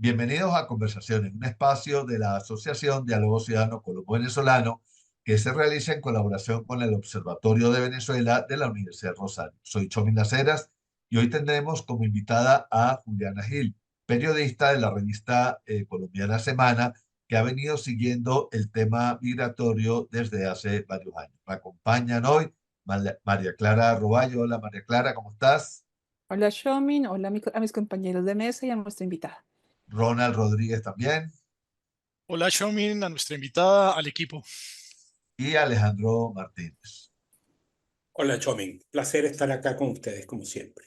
Bienvenidos a Conversaciones, un espacio de la Asociación Diálogo Ciudadano Colombo-Venezolano que se realiza en colaboración con el Observatorio de Venezuela de la Universidad Rosario. Soy Chomin Laceras y hoy tendremos como invitada a Juliana Gil, periodista de la revista colombiana Semana, que ha venido siguiendo el tema migratorio desde hace varios años. Me acompañan hoy María Clara Roballo. Hola María Clara, ¿cómo estás? Hola, Shomin. Hola a mis compañeros de mesa y a nuestra invitada. Ronald Rodríguez también Hola, Xiaomin, a nuestra invitada, al equipo. y Alejandro Martínez. Hola, Chomin. Placer estar acá con ustedes, como siempre.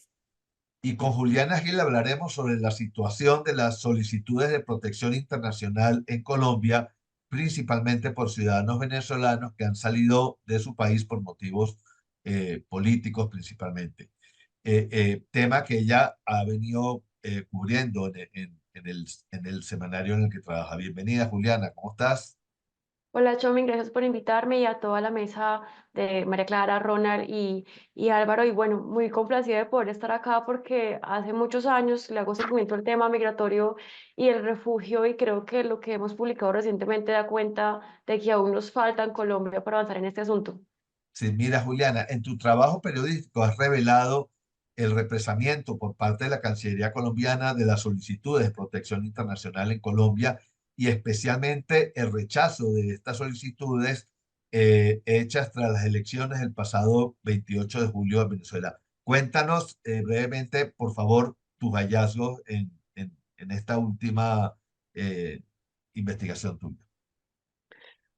Y con Juliana Gil hablaremos sobre la situación de las solicitudes de protección internacional en Colombia, principalmente por ciudadanos venezolanos que han salido de su país por motivos políticos principalmente. Tema que ella ha venido cubriendo en el semanario en el que trabaja. Bienvenida, Juliana, ¿cómo estás? Hola, Chomin, gracias por invitarme y a toda la mesa de María Clara, Ronald y Álvaro. Y bueno, muy complacida de poder estar acá porque hace muchos años le hago seguimiento al tema migratorio y el refugio y creo que lo que hemos publicado recientemente da cuenta de que aún nos falta en Colombia para avanzar en este asunto. Sí, mira, Juliana, en tu trabajo periodístico has revelado el represamiento por parte de la Cancillería colombiana de las solicitudes de protección internacional en Colombia y especialmente el rechazo de estas solicitudes hechas tras las elecciones del pasado 28 de julio en Venezuela. Cuéntanos brevemente, por favor, tus hallazgos en esta última eh, investigación tuya.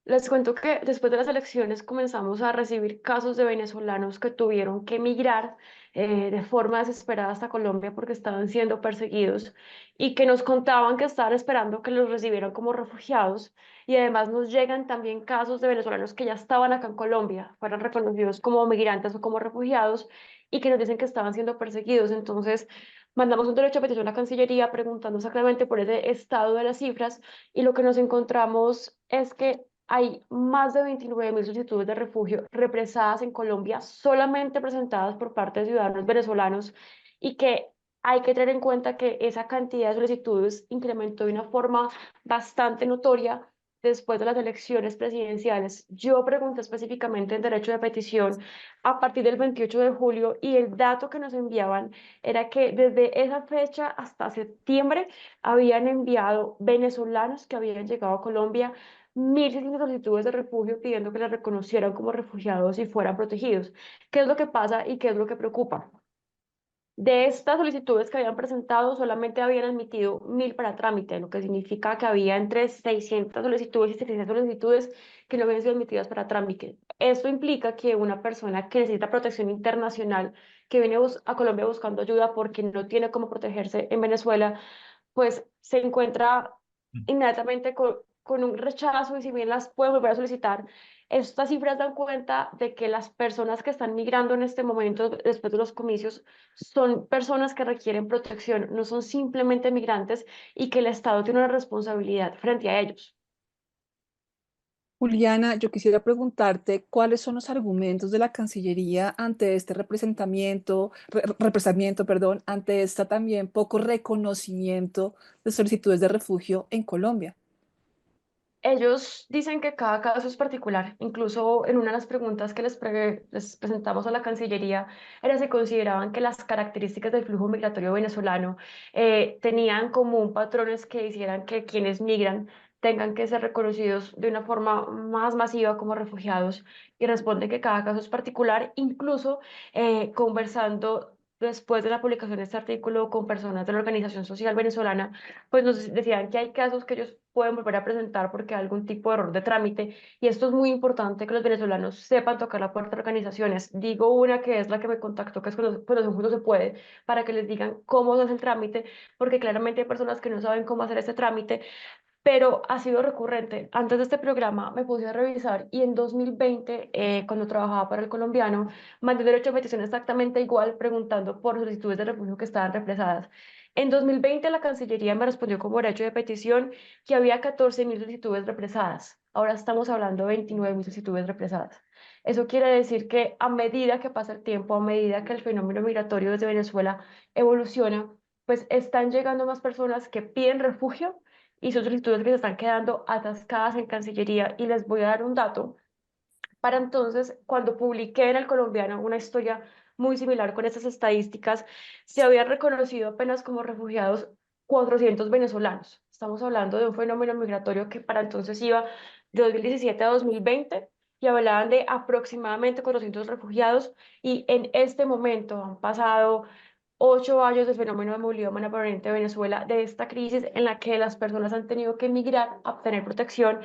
Les cuento que después de las elecciones comenzamos a recibir casos de venezolanos que tuvieron que emigrar de forma desesperada hasta Colombia porque estaban siendo perseguidos y que nos contaban que estaban esperando que los recibieran como refugiados y además nos llegan también casos de venezolanos que ya estaban acá en Colombia, fueron reconocidos como migrantes o como refugiados y que nos dicen que estaban siendo perseguidos. Entonces mandamos un derecho a petición a la Cancillería preguntando exactamente por ese estado de las cifras y lo que nos encontramos es que hay más de 29.000 solicitudes de refugio represadas en Colombia, solamente presentadas por parte de ciudadanos venezolanos, y que hay que tener en cuenta que esa cantidad de solicitudes incrementó de una forma bastante notoria después de las elecciones presidenciales. Yo pregunté específicamente en derecho de petición a partir del 28 de julio y el dato que nos enviaban era que desde esa fecha hasta septiembre habían enviado venezolanos que habían llegado a Colombia 1.600 solicitudes de refugio pidiendo que les reconocieran como refugiados y fueran protegidos. ¿Qué es lo que pasa y qué es lo que preocupa? De estas solicitudes que habían presentado, solamente habían admitido 1.000 para trámite, lo que significa que había entre 600 solicitudes y 700 solicitudes que no habían sido admitidas para trámite. Esto implica que una persona que necesita protección internacional, que viene a Colombia buscando ayuda porque no tiene cómo protegerse en Venezuela, pues se encuentra inmediatamente con un rechazo y si bien las puede volver a solicitar, estas cifras dan cuenta de que las personas que están migrando en este momento, después de los comicios, son personas que requieren protección, no son simplemente migrantes y que el Estado tiene una responsabilidad frente a ellos. Juliana, yo quisiera preguntarte cuáles son los argumentos de la Cancillería ante este represamiento, perdón, ante esta también poco reconocimiento de solicitudes de refugio en Colombia. Ellos dicen que cada caso es particular. Incluso en una de las preguntas que les presentamos a la Cancillería era si consideraban que las características del flujo migratorio venezolano tenían como un patrones que hicieran que quienes migran tengan que ser reconocidos de una forma más masiva como refugiados. Y responde que cada caso es particular, incluso conversando después de la publicación de este artículo con personas de la Organización Social Venezolana, pues nos decían que hay casos que ellos pueden volver a presentar porque hay algún tipo de error de trámite y esto es muy importante que los venezolanos sepan tocar la puerta de organizaciones. Digo una que es la que me contactó, que es Corazón Junto se puede, para que les digan cómo se hace el trámite, porque claramente hay personas que no saben cómo hacer este trámite, pero ha sido recurrente. Antes de este programa me puse a revisar y en 2020, cuando trabajaba para El Colombiano, mandé derecho a petición exactamente igual, preguntando por solicitudes de refugio que estaban represadas. En 2020 la Cancillería me respondió como derecho de petición que había 14.000 solicitudes represadas. Ahora estamos hablando de 29.000 solicitudes represadas. Eso quiere decir que a medida que pasa el tiempo, a medida que el fenómeno migratorio desde Venezuela evoluciona, pues están llegando más personas que piden refugio y son solicitudes que se están quedando atascadas en Cancillería. Y les voy a dar un dato. Para entonces, cuando publiqué en El Colombiano una historia muy similar con estas estadísticas, se habían reconocido apenas como refugiados 400 venezolanos. Estamos hablando de un fenómeno migratorio que para entonces iba de 2017 a 2020 y hablaban de aproximadamente 400 refugiados, y en este momento han pasado 8 años del fenómeno de movilidad humana proveniente de Venezuela, de esta crisis en la que las personas han tenido que emigrar a obtener protección.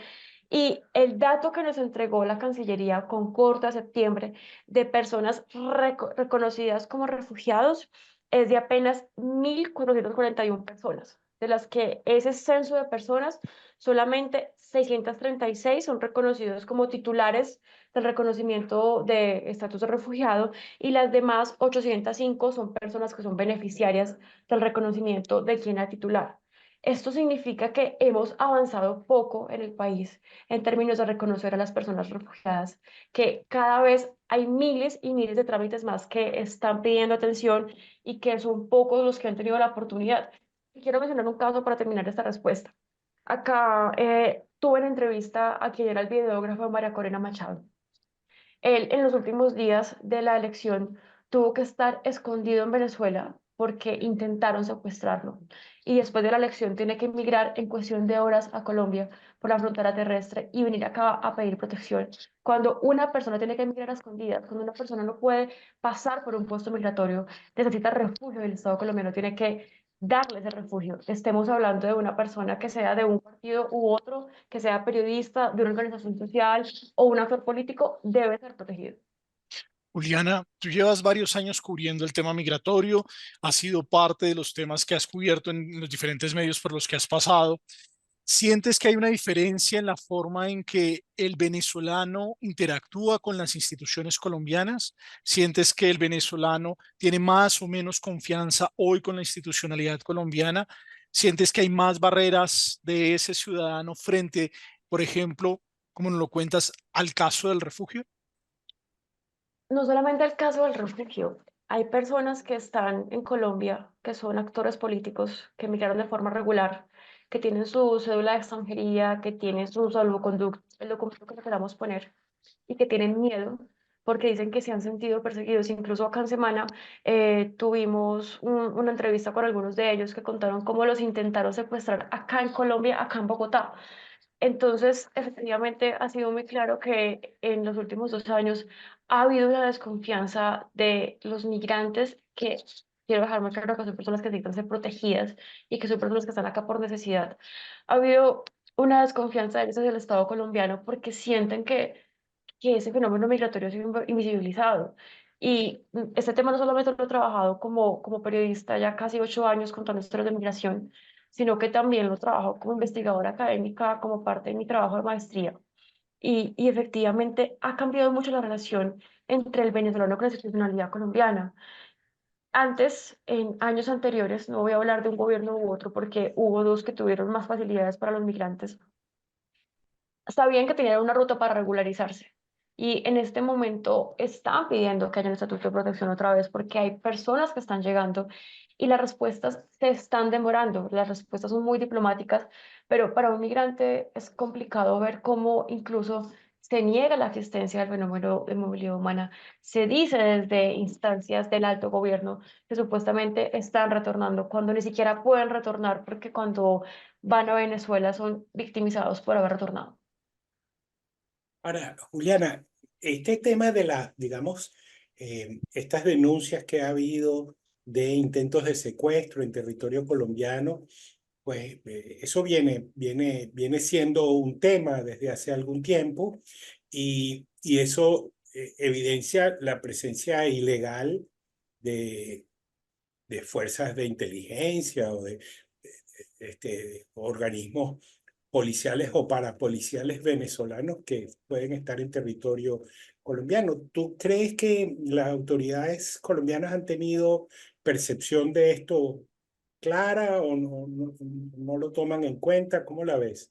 Y el dato que nos entregó la Cancillería con corte a septiembre de personas reconocidas como refugiados es de apenas 1.441 personas, de las que ese censo de personas, solamente 636 son reconocidos como titulares del reconocimiento de estatus de refugiado, y las demás 805 son personas que son beneficiarias del reconocimiento de quien era titular. Esto significa que hemos avanzado poco en el país en términos de reconocer a las personas refugiadas, que cada vez hay miles y miles de trámites más que están pidiendo atención y que son pocos los que han tenido la oportunidad. Y quiero mencionar un caso para terminar esta respuesta. Acá tuve en entrevista a quien era el videógrafo María Corina Machado. Él en los últimos días de la elección tuvo que estar escondido en Venezuela porque intentaron secuestrarlo. Y después de la elección tiene que emigrar en cuestión de horas a Colombia por la frontera terrestre y venir acá a pedir protección. Cuando una persona tiene que emigrar a escondidas, cuando una persona no puede pasar por un puesto migratorio, necesita refugio del Estado colombiano, tiene que darle ese refugio. Estemos hablando de una persona que sea de un partido u otro, que sea periodista, de una organización social o un actor político, debe ser protegido. Juliana, tú llevas varios años cubriendo el tema migratorio, has sido parte de los temas que has cubierto en los diferentes medios por los que has pasado. ¿Sientes que hay una diferencia en la forma en que el venezolano interactúa con las instituciones colombianas? ¿Sientes que el venezolano tiene más o menos confianza hoy con la institucionalidad colombiana? ¿Sientes que hay más barreras de ese ciudadano frente, por ejemplo, como nos lo cuentas, al caso del refugio? No solamente el caso del refugio, hay personas que están en Colombia, que son actores políticos, que emigraron de forma regular, que tienen su cédula de extranjería, que tienen su salvoconducto, el documento que le queramos poner, y que tienen miedo porque dicen que se han sentido perseguidos. Incluso acá en Semana tuvimos una entrevista con algunos de ellos que contaron cómo los intentaron secuestrar acá en Colombia, acá en Bogotá. Entonces, efectivamente, ha sido muy claro que en los últimos 2 años ha habido una desconfianza de los migrantes que, quiero dejar muy claro que son personas que necesitan ser protegidas y que son personas que están acá por necesidad. Ha habido una desconfianza de ellos hacia el Estado colombiano porque sienten que ese fenómeno migratorio ha sido invisibilizado. Y este tema no solamente lo he trabajado como periodista ya casi 8 años contando historias de migración, sino que también lo trabajo como investigadora académica, como parte de mi trabajo de maestría. Y efectivamente ha cambiado mucho la relación entre el venezolano con la institucionalidad colombiana. Antes, en años anteriores, no voy a hablar de un gobierno u otro porque hubo dos que tuvieron más facilidades para los migrantes, sabían que tenían una ruta para regularizarse. Y en este momento están pidiendo que haya un estatuto de protección otra vez porque hay personas que están llegando y las respuestas se están demorando. Las respuestas son muy diplomáticas, pero para un migrante es complicado ver cómo incluso se niega la existencia del fenómeno de movilidad humana. Se dice desde instancias del alto gobierno que supuestamente están retornando cuando ni siquiera pueden retornar porque cuando van a Venezuela son victimizados por haber retornado. Ahora, Juliana, este tema de digamos, estas denuncias que ha habido de intentos de secuestro en territorio colombiano, pues eso viene siendo un tema desde hace algún tiempo, y eso evidencia la presencia ilegal de, de fuerzas de inteligencia o de organismos policiales o parapoliciales venezolanos que pueden estar en territorio colombiano. ¿Tú crees que las autoridades colombianas han tenido percepción de esto clara o no lo toman en cuenta? ¿Cómo la ves?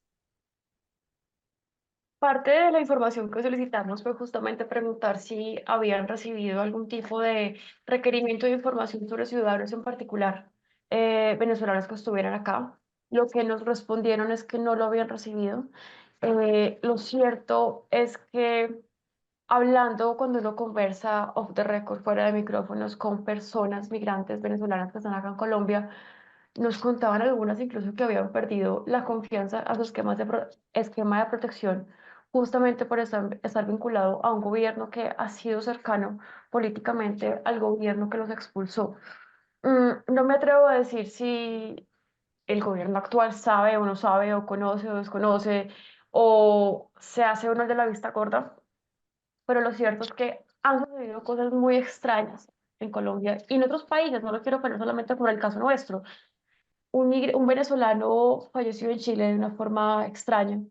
Parte de la información que solicitamos fue justamente preguntar si habían recibido algún tipo de requerimiento de información sobre ciudadanos en particular. venezolanos que estuvieran acá. Lo que nos respondieron es que no lo habían recibido. Lo cierto es que hablando cuando uno conversa off the record, fuera de micrófonos, con personas migrantes venezolanas que están acá en Colombia, nos contaban algunas incluso que habían perdido la confianza a su esquema de protección justamente por estar vinculado a un gobierno que ha sido cercano políticamente al gobierno que los expulsó. No me atrevo a decir si el gobierno actual sabe o no sabe, o conoce o desconoce, o se hace uno de la vista gorda, pero lo cierto es que han sucedido cosas muy extrañas en Colombia y en otros países. No lo quiero poner solamente por el caso nuestro. Un venezolano falleció en Chile de una forma extraña.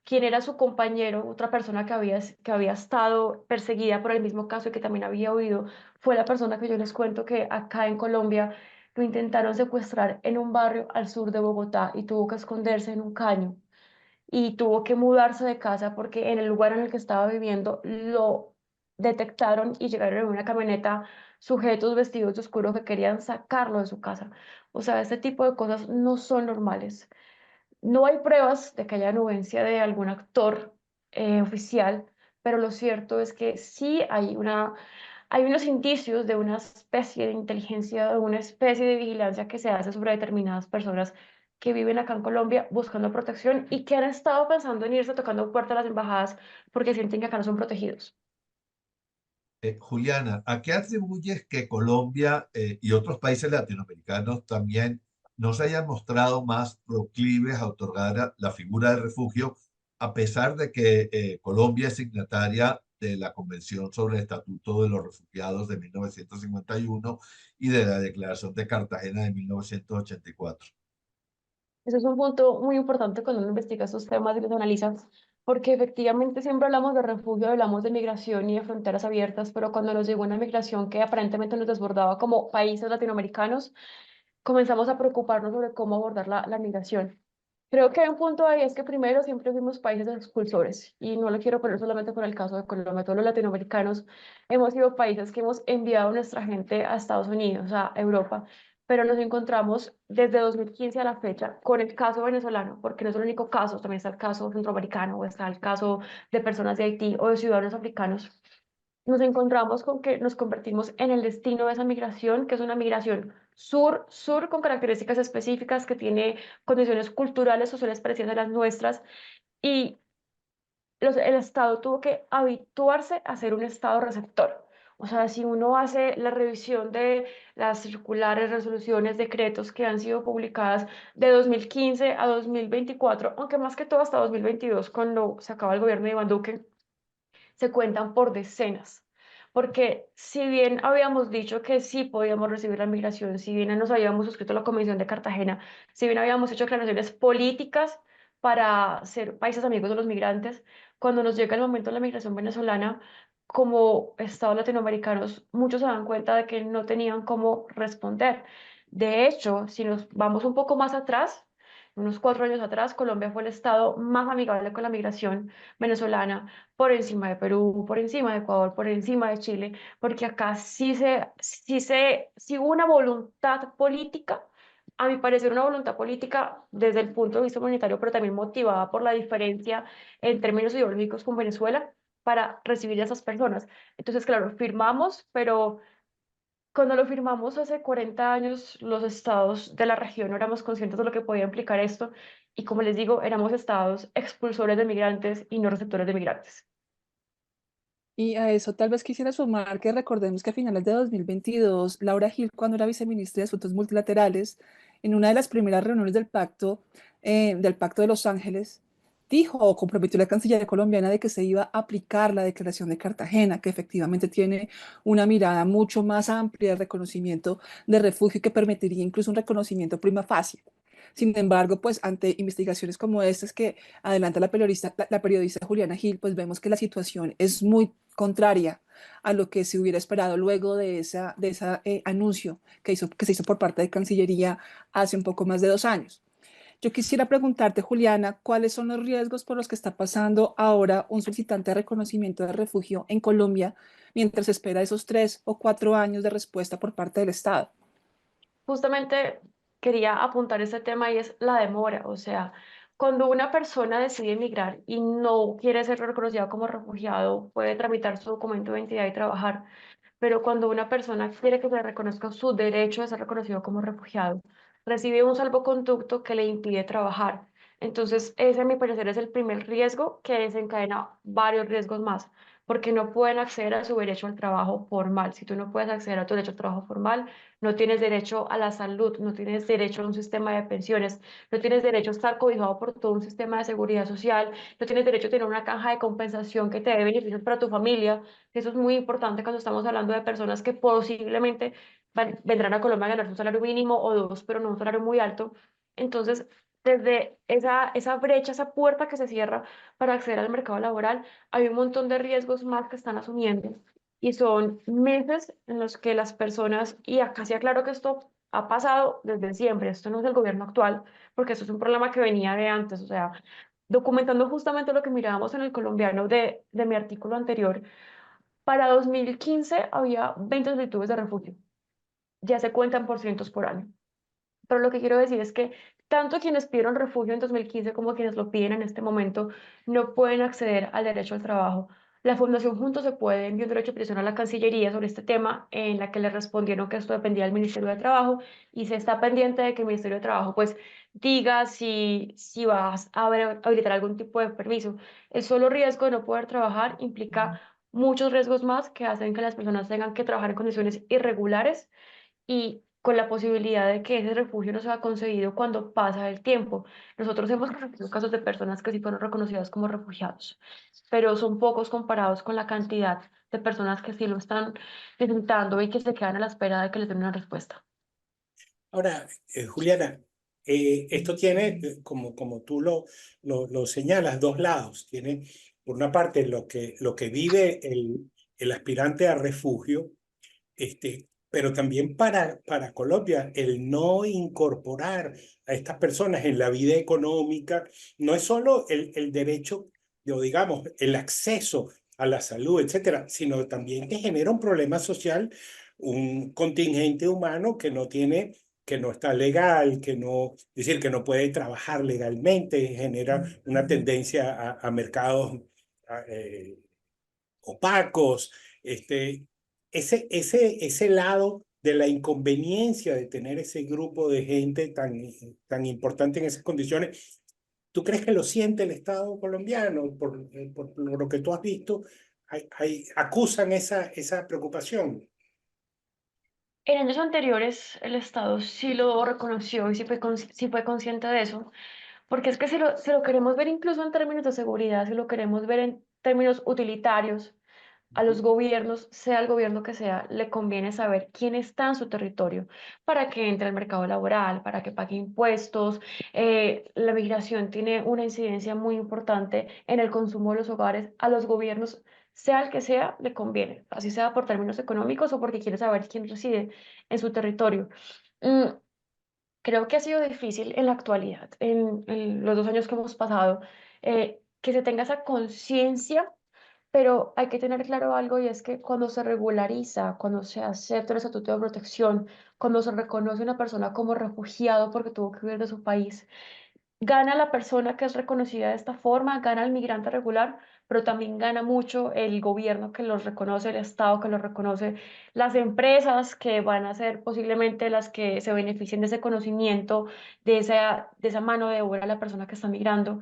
Quien era su compañero, otra persona que había estado perseguida por el mismo caso y que también había huido, fue la persona que yo les cuento que acá en Colombia lo intentaron secuestrar en un barrio al sur de Bogotá y tuvo que esconderse en un caño y tuvo que mudarse de casa porque en el lugar en el que estaba viviendo lo detectaron y llegaron en una camioneta sujetos vestidos de oscuro que querían sacarlo de su casa. O sea, este tipo de cosas no son normales. No hay pruebas de que haya anuencia de algún actor oficial, pero lo cierto es que sí hay unos indicios de una especie de inteligencia, de una especie de vigilancia que se hace sobre determinadas personas que viven acá en Colombia buscando protección y que han estado pensando en irse tocando puertas a las embajadas porque sienten que acá no son protegidos. Juliana, ¿a qué atribuyes que Colombia y otros países latinoamericanos también no se hayan mostrado más proclives a otorgar la figura de refugio, a pesar de que Colombia es signataria de la Convención sobre el Estatuto de los Refugiados de 1951 y de la Declaración de Cartagena de 1984? Eso es un punto muy importante cuando uno investiga estos temas y los analiza, porque efectivamente siempre hablamos de refugio, hablamos de migración y de fronteras abiertas, pero cuando nos llegó una migración que aparentemente nos desbordaba como países latinoamericanos, comenzamos a preocuparnos sobre cómo abordar la migración. Creo que hay un punto ahí, es que primero siempre fuimos países expulsores, y no lo quiero poner solamente por el caso de Colombia, todos los latinoamericanos hemos sido países que hemos enviado a nuestra gente a Estados Unidos, a Europa, pero nos encontramos desde 2015 a la fecha con el caso venezolano, porque no es el único caso, también está el caso centroamericano, o está el caso de personas de Haití o de ciudadanos africanos. Nos encontramos con que nos convertimos en el destino de esa migración, que es una migración sur con características específicas, que tiene condiciones culturales, sociales parecidas a las nuestras, y el Estado tuvo que habituarse a ser un Estado receptor. O sea, si uno hace la revisión de las circulares, resoluciones, decretos que han sido publicadas de 2015 a 2024, aunque más que todo hasta 2022, cuando se acaba el gobierno de Iván Duque, se cuentan por decenas. Porque si bien habíamos dicho que sí podíamos recibir la migración, si bien nos habíamos suscrito a la Convención de Cartagena, si bien habíamos hecho declaraciones políticas para ser países amigos de los migrantes, cuando nos llega el momento de la migración venezolana, como Estados latinoamericanos, muchos se dan cuenta de que no tenían cómo responder. De hecho, si nos vamos un poco más atrás, unos 4 años atrás, Colombia fue el estado más amigable con la migración venezolana, por encima de Perú, por encima de Ecuador, por encima de Chile, porque acá sí hubo una voluntad política, a mi parecer una voluntad política desde el punto de vista humanitario, pero también motivada por la diferencia en términos ideológicos con Venezuela para recibir a esas personas. Entonces, claro, firmamos, pero cuando lo firmamos hace 40 años, los estados de la región no éramos conscientes de lo que podía implicar esto y, como les digo, éramos estados expulsores de migrantes y no receptores de migrantes. Y a eso tal vez quisiera sumar que recordemos que a finales de 2022, Laura Gil, cuando era viceministra de Asuntos Multilaterales, en una de las primeras reuniones del Pacto de Los Ángeles, dijo o comprometió a la Cancillería colombiana de que se iba a aplicar la Declaración de Cartagena, que efectivamente tiene una mirada mucho más amplia de reconocimiento de refugio y que permitiría incluso un reconocimiento prima facie. Sin embargo, pues ante investigaciones como estas que adelanta la periodista Juliana Gil, pues vemos que la situación es muy contraria a lo que se hubiera esperado luego de ese anuncio que se hizo por parte de Cancillería hace un poco más de 2 años. Yo quisiera preguntarte, Juliana, ¿cuáles son los riesgos por los que está pasando ahora un solicitante de reconocimiento de refugio en Colombia mientras espera esos 3 o 4 años de respuesta por parte del Estado? Justamente quería apuntar este tema y es la demora. O sea, cuando una persona decide emigrar y no quiere ser reconocida como refugiado, puede tramitar su documento de identidad y trabajar, pero cuando una persona quiere que se le reconozca su derecho a ser reconocido como refugiado, recibe un salvoconducto que le impide trabajar. Entonces, ese, a mi parecer, es el primer riesgo que desencadena varios riesgos más, porque no pueden acceder a su derecho al trabajo formal. Si tú no puedes acceder a tu derecho al trabajo formal, no tienes derecho a la salud, no tienes derecho a un sistema de pensiones, no tienes derecho a estar cobijado por todo un sistema de seguridad social, no tienes derecho a tener una caja de compensación que te dé beneficios para tu familia. Eso es muy importante cuando estamos hablando de personas que posiblemente vendrán a Colombia a ganar un salario mínimo o dos, pero no un salario muy alto. Entonces, desde esa brecha, esa puerta que se cierra para acceder al mercado laboral, hay un montón de riesgos más que están asumiendo. Y son meses en los que las personas, y acá sí aclaro que esto ha pasado desde siempre, esto no es del gobierno actual, porque esto es un problema que venía de antes, o sea, documentando justamente lo que mirábamos en el colombiano de mi artículo anterior. Para 2015 había 20 solicitudes de refugio. Ya se cuentan por cientos por año. Pero lo que quiero decir es que tanto quienes pidieron refugio en 2015 como quienes lo piden en este momento no pueden acceder al derecho al trabajo. La Fundación Juntos se Puede envió un derecho de petición a la Cancillería sobre este tema, en la que le respondieron que esto dependía del Ministerio de Trabajo y se está pendiente de que el Ministerio de Trabajo pues diga si vas a habilitar algún tipo de permiso. El solo riesgo de no poder trabajar implica muchos riesgos más que hacen que las personas tengan que trabajar en condiciones irregulares y con la posibilidad de que ese refugio no sea concedido cuando pasa el tiempo. Nosotros hemos conocido casos de personas que sí fueron reconocidas como refugiados, pero son pocos comparados con la cantidad de personas que sí lo están necesitando y que se quedan a la espera de que les den una respuesta. Ahora, Juliana, esto tiene, como tú lo señalas, dos lados. Tiene, por una parte, lo que vive el aspirante a refugio, pero también para Colombia, el no incorporar a estas personas en la vida económica, no es solo el derecho, digamos, el acceso a la salud, etcétera, sino también que genera un problema social, un contingente humano que no tiene, que no está legal, que no, es decir, que no puede trabajar legalmente, genera una tendencia a mercados eh, opacos, ese lado de la inconveniencia de tener ese grupo de gente tan importante en esas condiciones. ¿Tú crees que lo siente el Estado colombiano por lo que tú has visto? Acusan esa preocupación. En años anteriores, el Estado sí lo reconoció y sí fue consciente de eso, porque es que si lo queremos ver incluso en términos de seguridad, si lo queremos ver en términos utilitarios, a los gobiernos, sea el gobierno que sea, le conviene saber quién está en su territorio para que entre al mercado laboral, para que pague impuestos. La migración tiene una incidencia muy importante en el consumo de los hogares. A los gobiernos, sea el que sea, le conviene, así sea por términos económicos o porque quiere saber quién reside en su territorio. Mm, Creo que ha sido difícil en la actualidad, en los 2 años que hemos pasado, que se tenga esa conciencia, pero hay que tener claro algo y es que cuando se regulariza, cuando se acepta el estatuto de protección, cuando se reconoce una persona como refugiado porque tuvo que huir de su país, gana la persona que es reconocida de esta forma, gana el migrante regular, pero también gana mucho el gobierno que los reconoce, el Estado que los reconoce, las empresas que van a ser posiblemente las que se beneficien de ese conocimiento, de esa mano de obra, la persona que está migrando.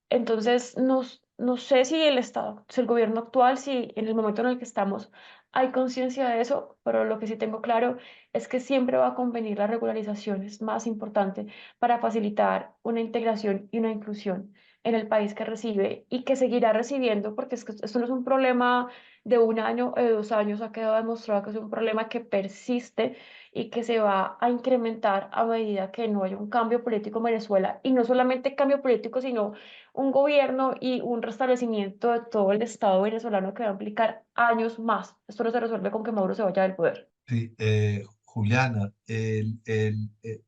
Entonces, no sé si el Estado, si el gobierno actual, si en el momento en el que estamos hay conciencia de eso, pero lo que sí tengo claro es que siempre va a convenir la regularización, es más importante para facilitar una integración y una inclusión en el país que recibe y que seguirá recibiendo, porque es que esto no es un problema de 1 año o de 2 años, ha quedado demostrado que es un problema que persiste y que se va a incrementar a medida que no haya un cambio político en Venezuela, y no solamente cambio político, sino un gobierno y un restablecimiento de todo el Estado venezolano que va a implicar años más. Esto no se resuelve con que Maduro se vaya del poder. Sí, Juliana,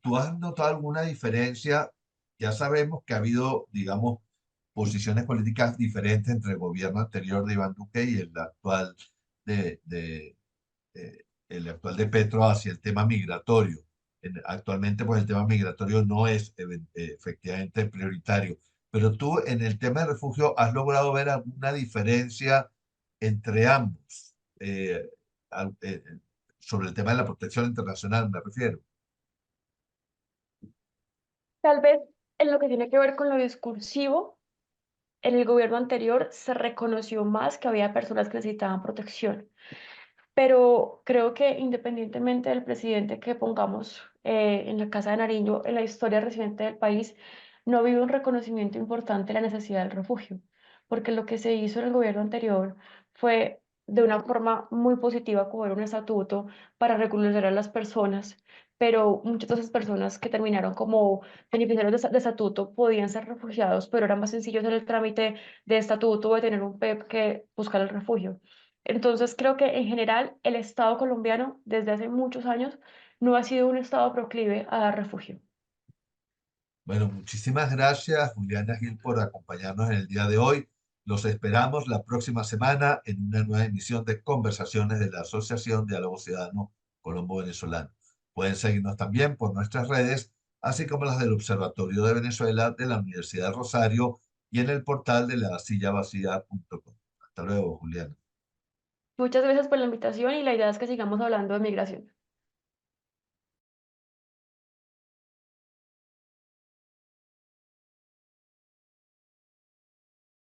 ¿tú has notado alguna diferencia? Ya sabemos que ha habido, digamos, posiciones políticas diferentes entre el gobierno anterior de Iván Duque y el actual de Petro hacia el tema migratorio. Actualmente, pues el tema migratorio no es efectivamente prioritario. Pero tú en el tema de refugio has logrado ver alguna diferencia entre ambos, sobre el tema de la protección internacional, me refiero. Tal vez en lo que tiene que ver con lo discursivo, en el gobierno anterior se reconoció más que había personas que necesitaban protección. Pero creo que independientemente del presidente que pongamos en la Casa de Nariño, en la historia reciente del país, no ha habido un reconocimiento importante de la necesidad del refugio, porque lo que se hizo en el gobierno anterior fue de una forma muy positiva coger un estatuto para regularizar a las personas, pero muchas de esas personas que terminaron como beneficiarios de estatuto podían ser refugiados, pero era más sencillo hacer el trámite de estatuto o de tener un PEP que buscar el refugio. Entonces creo que en general el Estado colombiano desde hace muchos años no ha sido un Estado proclive a dar refugio. Bueno, muchísimas gracias, Juliana Gil, por acompañarnos en el día de hoy. Los esperamos la próxima semana en una nueva emisión de Conversaciones de la Asociación Diálogo Ciudadano Colombo-Venezolano. Pueden seguirnos también por nuestras redes, así como las del Observatorio de Venezuela de la Universidad de Rosario y en el portal de lasillavacía.com. Hasta luego, Juliana. Muchas gracias por la invitación y la idea es que sigamos hablando de migración.